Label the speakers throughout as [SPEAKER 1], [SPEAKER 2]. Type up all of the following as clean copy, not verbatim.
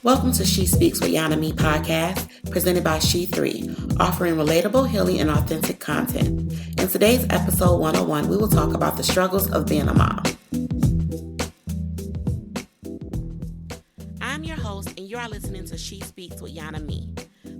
[SPEAKER 1] Welcome to She Speaks with Yana Me podcast, presented by She3, offering relatable, healing, and authentic content. In today's episode 101, we will talk about the struggles of being a mom. I'm your host, and you are listening to She Speaks with Yana Me.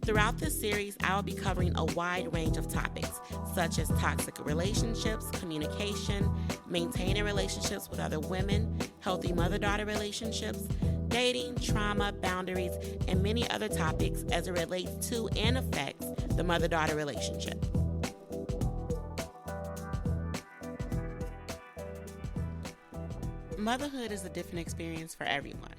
[SPEAKER 1] Throughout this series, I will be covering a wide range of topics, such as toxic relationships, communication, maintaining relationships with other women, healthy mother-daughter relationships, dating, trauma, boundaries, and many other topics as it relates to and affects the mother-daughter relationship. Motherhood is a different experience for everyone.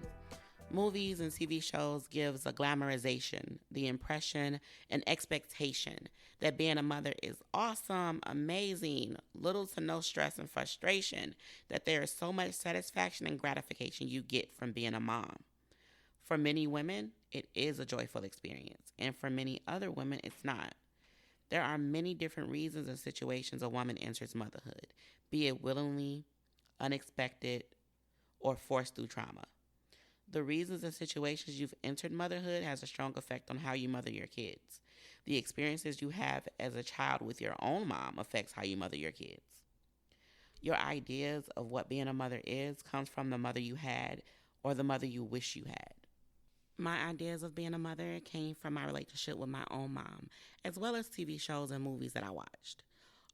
[SPEAKER 1] Movies and TV shows gives a glamorization, the impression and expectation that being a mother is awesome, amazing, little to no stress and frustration, that there is so much satisfaction and gratification you get from being a mom. For many women, it is a joyful experience, and for many other women, it's not. There are many different reasons and situations a woman enters motherhood, be it willingly, unexpected, or forced through trauma. The reasons and situations you've entered motherhood has a strong effect on how you mother your kids. The experiences you have as a child with your own mom affects how you mother your kids. Your ideas of what being a mother is comes from the mother you had or the mother you wish you had. My ideas of being a mother came from my relationship with my own mom, as well as TV shows and movies that I watched.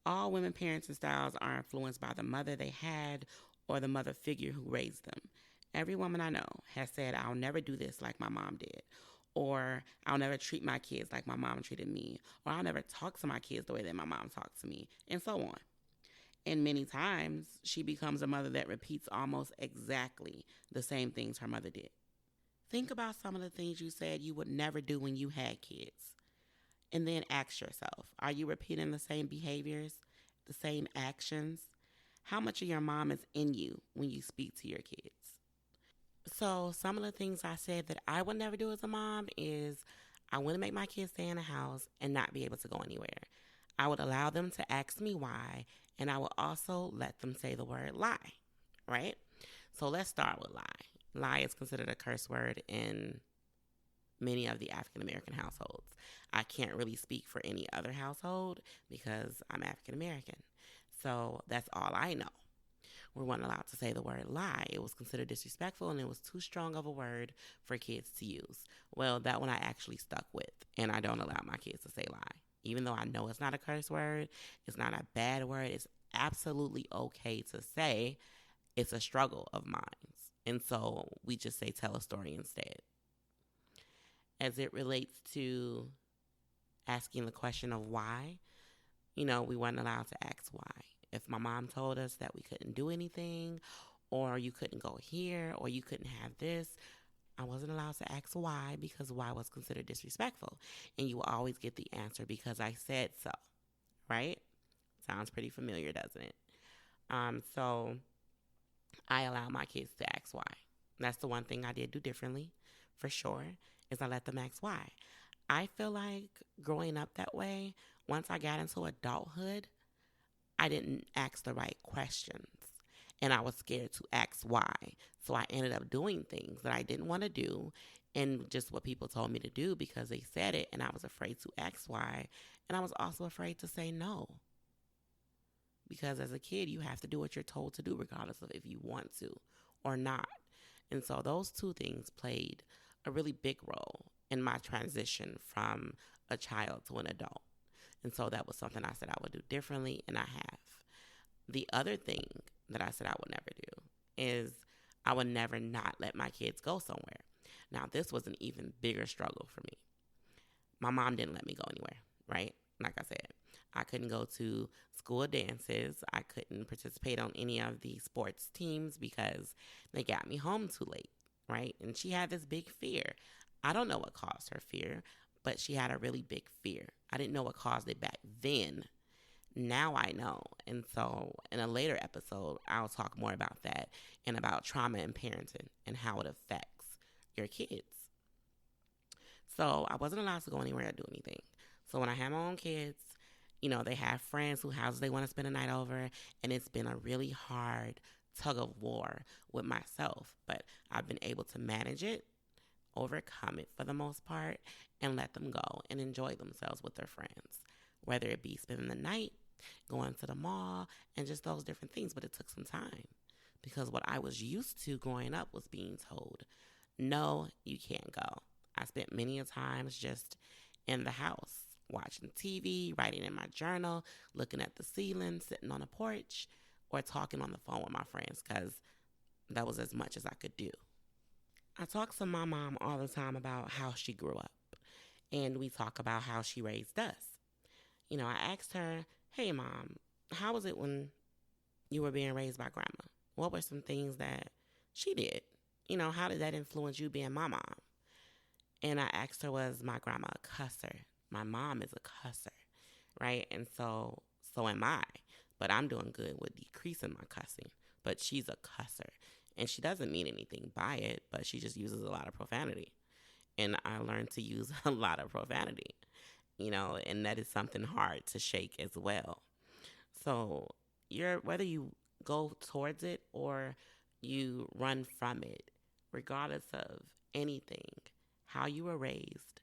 [SPEAKER 1] All women parenting styles are influenced by the mother they had or the mother figure who raised them. Every woman I know has said, I'll never do this like my mom did, or I'll never treat my kids like my mom treated me, or I'll never talk to my kids the way that my mom talked to me, and so on. And many times, she becomes a mother that repeats almost exactly the same things her mother did. Think about some of the things you said you would never do when you had kids, and then ask yourself, are you repeating the same behaviors, the same actions? How much of your mom is in you when you speak to your kids? So some of the things I said that I would never do as a mom is I wouldn't make my kids stay in the house and not be able to go anywhere. I would allow them to ask me why, and I would also let them say the word lie, right? So let's start with lie. Lie is considered a curse word in many of the African American households. I can't really speak for any other household because I'm African American. So that's all I know. We weren't allowed to say the word lie. It was considered disrespectful, and it was too strong of a word for kids to use. Well, that one I actually stuck with, and I don't allow my kids to say lie. Even though I know it's not a curse word, it's not a bad word, it's absolutely okay to say. It's a struggle of mine. And so we just say tell a story instead. As it relates to asking the question of why, we weren't allowed to ask why. If my mom told us that we couldn't do anything, or you couldn't go here, or you couldn't have this, I wasn't allowed to ask why, because why was considered disrespectful. And you will always get the answer because I said so, right? Sounds pretty familiar, doesn't it? So I allow my kids to ask why. That's the one thing I did do differently, for sure, is I let them ask why. I feel like growing up that way, once I got into adulthood, I didn't ask the right questions, and I was scared to ask why. So I ended up doing things that I didn't want to do and just what people told me to do because they said it, and I was afraid to ask why, and I was also afraid to say no. Because as a kid, you have to do what you're told to do regardless of if you want to or not. And so those two things played a really big role in my transition from a child to an adult. And so that was something I said I would do differently, and I have. The other thing that I said I would never do is I would never not let my kids go somewhere. Now, this was an even bigger struggle for me. My mom didn't let me go anywhere, right? Like I said, I couldn't go to school dances. I couldn't participate on any of the sports teams because they got me home too late, right? And she had this big fear. I don't know what caused her fear, but she had a really big fear. I didn't know what caused it back then. Now I know. And so in a later episode, I'll talk more about that and about trauma and parenting and how it affects your kids. So I wasn't allowed to go anywhere or do anything. So when I had my own kids, they have friends whose houses they want to spend a night over, and it's been a really hard tug of war with myself. But I've been able to manage it overcome it for the most part and let them go and enjoy themselves with their friends, whether it be spending the night, going to the mall, and just those different things. But it took some time because what I was used to growing up was being told, no, you can't go. I spent many a times just in the house, watching TV, writing in my journal, looking at the ceiling, sitting on a porch, or talking on the phone with my friends because that was as much as I could do. I talk to my mom all the time about how she grew up, and we talk about how she raised us. I asked her, hey, mom, how was it when you were being raised by grandma? What were some things that she did? How did that influence you being my mom? And I asked her, was my grandma a cusser? My mom is a cusser, right? And so am I. But I'm doing good with decreasing my cussing. But she's a cusser. And she doesn't mean anything by it, but she just uses a lot of profanity. And I learned to use a lot of profanity, and that is something hard to shake as well. So whether you go towards it or you run from it, regardless of anything, how you were raised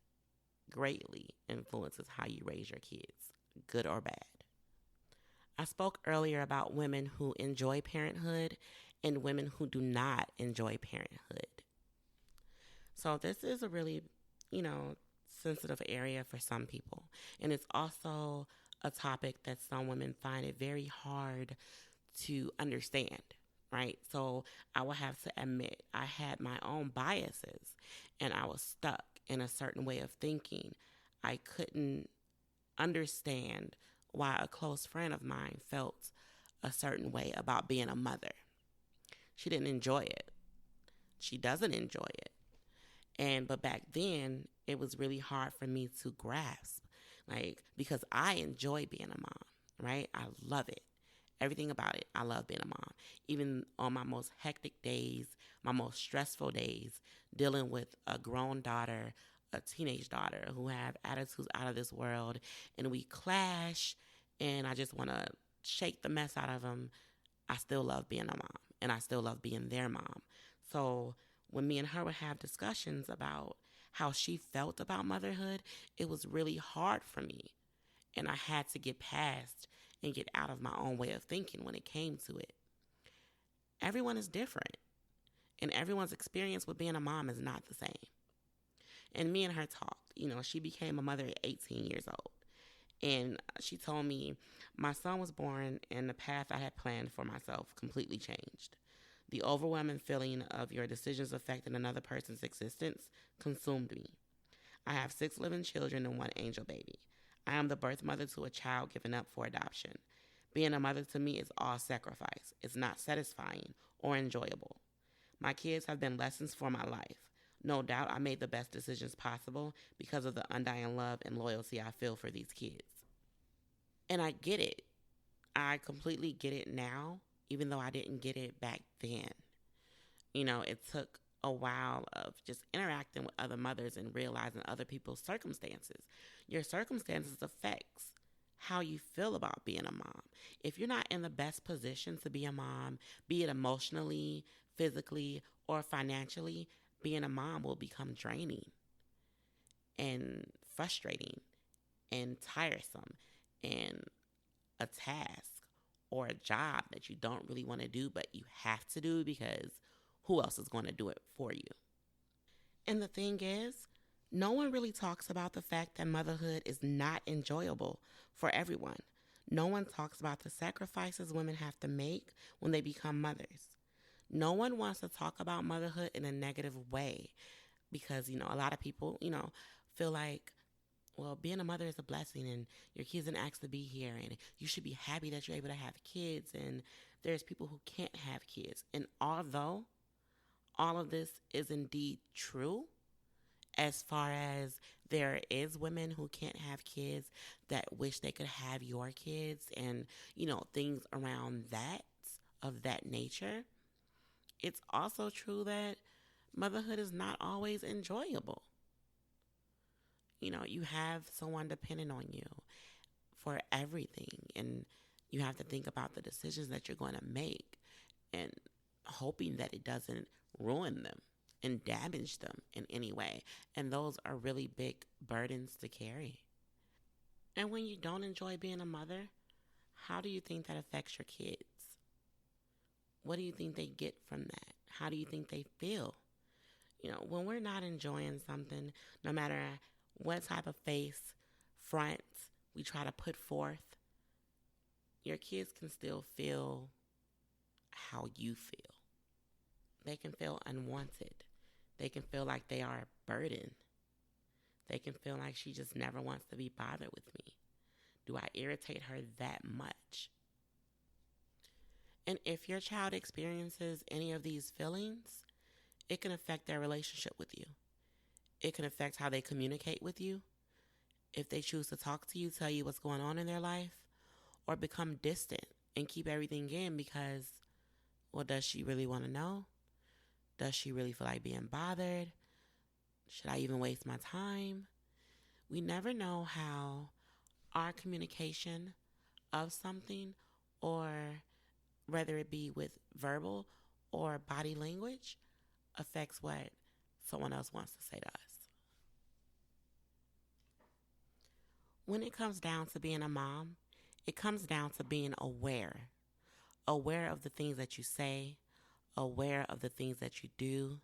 [SPEAKER 1] greatly influences how you raise your kids, good or bad. I spoke earlier about women who enjoy parenthood and women who do not enjoy parenthood. So this is a really, you know, sensitive area for some people. And it's also a topic that some women find it very hard to understand, right? So I will have to admit I had my own biases and I was stuck in a certain way of thinking. I couldn't understand why a close friend of mine felt a certain way about being a mother. She didn't enjoy it. She doesn't enjoy it. But back then, it was really hard for me to grasp, because I enjoy being a mom, right? I love it. Everything about it. I love being a mom. Even on my most hectic days, my most stressful days, dealing with a grown daughter, a teenage daughter who have attitudes out of this world, and we clash, and I just want to shake the mess out of them. I still love being a mom, and I still love being their mom. So when me and her would have discussions about how she felt about motherhood, it was really hard for me. And I had to get past and get out of my own way of thinking when it came to it. Everyone is different, and everyone's experience with being a mom is not the same. And me and her talked. She became a mother at 18 years old. And she told me, my son was born and the path I had planned for myself completely changed. The overwhelming feeling of your decisions affecting another person's existence consumed me. I have 6 living children and 1 angel baby. I am the birth mother to a child given up for adoption. Being a mother to me is all sacrifice. It's not satisfying or enjoyable. My kids have been lessons for my life. No doubt I made the best decisions possible because of the undying love and loyalty I feel for these kids. And I get it. I completely get it now, even though I didn't get it back then. It took a while of just interacting with other mothers and realizing other people's circumstances. Your circumstances affects how you feel about being a mom. If you're not in the best position to be a mom, be it emotionally, physically, or financially, being a mom will become draining and frustrating and tiresome and a task or a job that you don't really want to do, but you have to do because who else is going to do it for you? And the thing is, no one really talks about the fact that motherhood is not enjoyable for everyone. No one talks about the sacrifices women have to make when they become mothers. No one wants to talk about motherhood in a negative way because, a lot of people, feel like, well, being a mother is a blessing and your kids didn't ask to be here and you should be happy that you're able to have kids, and there's people who can't have kids. And although all of this is indeed true, as far as there is women who can't have kids that wish they could have your kids and, things around that of that nature, it's also true that motherhood is not always enjoyable. You have someone depending on you for everything, and you have to think about the decisions that you're going to make and hoping that it doesn't ruin them. and damage them in any way. And those are really big burdens to carry. And when you don't enjoy being a mother, how do you think that affects your kids? What do you think they get from that? How do you think they feel? When we're not enjoying something, no matter what type of face, front we try to put forth, your kids can still feel how you feel. They can feel unwanted. They can feel like they are a burden. They can feel like she just never wants to be bothered with me. Do I irritate her that much? And if your child experiences any of these feelings, it can affect their relationship with you. It can affect how they communicate with you. If they choose to talk to you, tell you what's going on in their life, or become distant and keep everything in because, well, does she really want to know? Does she really feel like being bothered? Should I even waste my time? We never know how our communication of something, or whether it be with verbal or body language, affects what someone else wants to say to us. When it comes down to being a mom, it comes down to being aware of the things that you say, aware of the things that you do,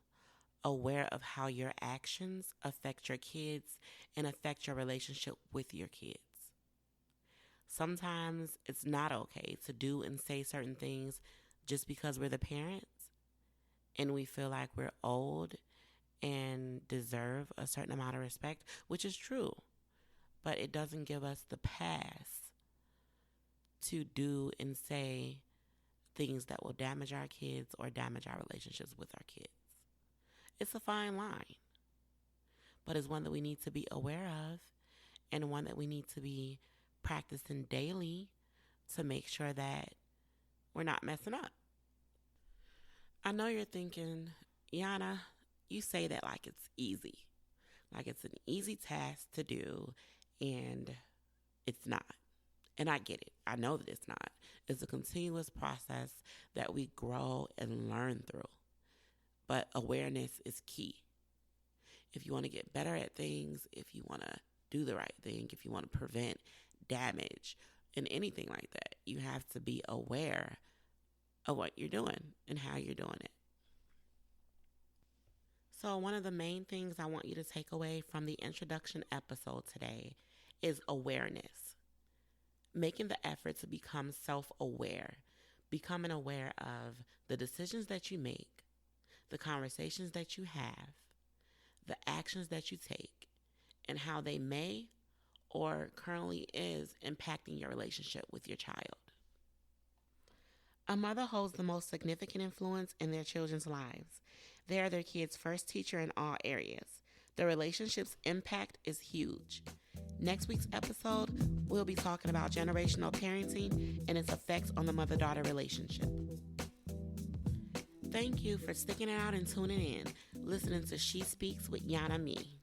[SPEAKER 1] aware of how your actions affect your kids and affect your relationship with your kids. Sometimes it's not okay to do and say certain things just because we're the parents and we feel like we're old and deserve a certain amount of respect, which is true. But it doesn't give us the pass to do and say things that will damage our kids or damage our relationships with our kids. It's a fine line, but it's one that we need to be aware of, and one that we need to be practicing daily to make sure that we're not messing up. I know you're thinking, Yana, you say that like it's easy. Like it's an easy task to do, and it's not. And I get it. I know that it's not. It's a continuous process that we grow and learn through. But awareness is key. If you want to get better at things, if you want to do the right thing, if you want to prevent damage and anything like that, you have to be aware of what you're doing and how you're doing it. So one of the main things I want you to take away from the introduction episode today is awareness. Making the effort to become self-aware, becoming aware of the decisions that you make, the conversations that you have, the actions that you take, and how they may or currently is impacting your relationship with your child. A mother holds the most significant influence in their children's lives. They are their kids' first teacher in all areas. The relationship's impact is huge. Next week's episode, we'll be talking about generational parenting and its effects on the mother-daughter relationship. Thank you for sticking it out and tuning in, listening to She Speaks with Yana Me.